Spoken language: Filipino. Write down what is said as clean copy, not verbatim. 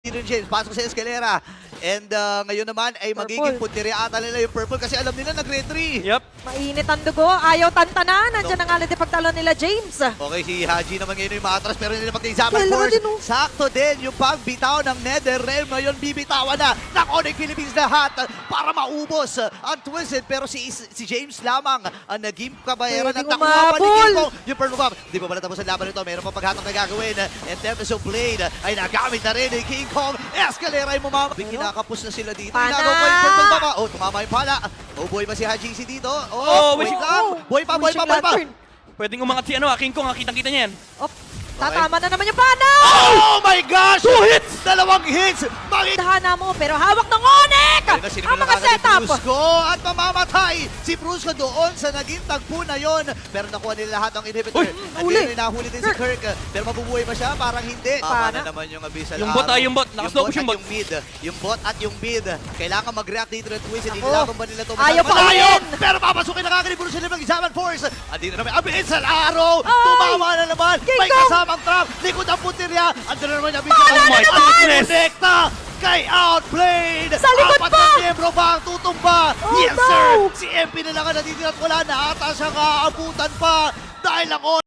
Aaron James, pasok sa Escalera. And ngayon naman ay magiging punteriya ata nila yung purple kasi alam nila nag-red 3. Yep. Mainit ang dugo, ayaw tantanan. Nandiyan na nga lang pagtalon nila James. Okay, si Haji naman ngayon yung maatras pero hindi na pag-examine Kailangan force. din, oh. Sakto din yung pagbitaw ng Netherrealm. Ngayon bibitawan na ng Onyx Philippines lahat para maubos ang Twisted. Pero si James lamang ang naging kabayaran at Pwedeng nakuha pa ni umabol. King Kong. Yung Purple Bomb, di pa pala tapos ang laban nito. Meron pa paghatong na gagawin. And Tempest of Blade ay nagamit na rin ni King Kong. Escalera ay mumama. Kinakapos na sila dito. Pana! Inagaw pa yung Purple Bomb. Oh, tumama yung pala. Oh boy ba si Haji dito? Oh, wait wishing- lang. Boy pa. Pwedeng umangat si King Kong, kitang-kita niya yan. Op, tatama na naman yung pana! Oh my gosh! 2 hits! Dalawang hits! Dahana mo, pero hawak ng Onyx! Ang mga setup! Brusco at mamamatay si Brusco doon sa naging tagpo na yon. Pero nakuha nila lahat ng inhibitor. huli! Nahuli din si Kirk. Pero mabubuhay ba siya? Parang hindi. Tama na naman yung Abyssal Yung bot, Arrow. yung bot. Nakaslowpush yung bot. Yung mid. Yung bot at yung mid. Kailangan mag-react dito ng Twisted. Hindi Ako. laban ba nila ito? Ayaw pa Malayo! ulit! Pero papasukin na kagad ni Bruce ng Examine Force. Andito naman Abyssal Arrow. Ay! Tumawa na naman. King May Kong! kasamang trap. Likod ang putirya. Andito na naman yung Abyssal Pana Arrow. na naman! Connecta kay Outplayed! Sa likod Apat pa! na miyembro ba ang tutumba? Oh, Yes, no! sir! Si MP na lang ang natitira at wala na ata siyang aabutan pa dahil ang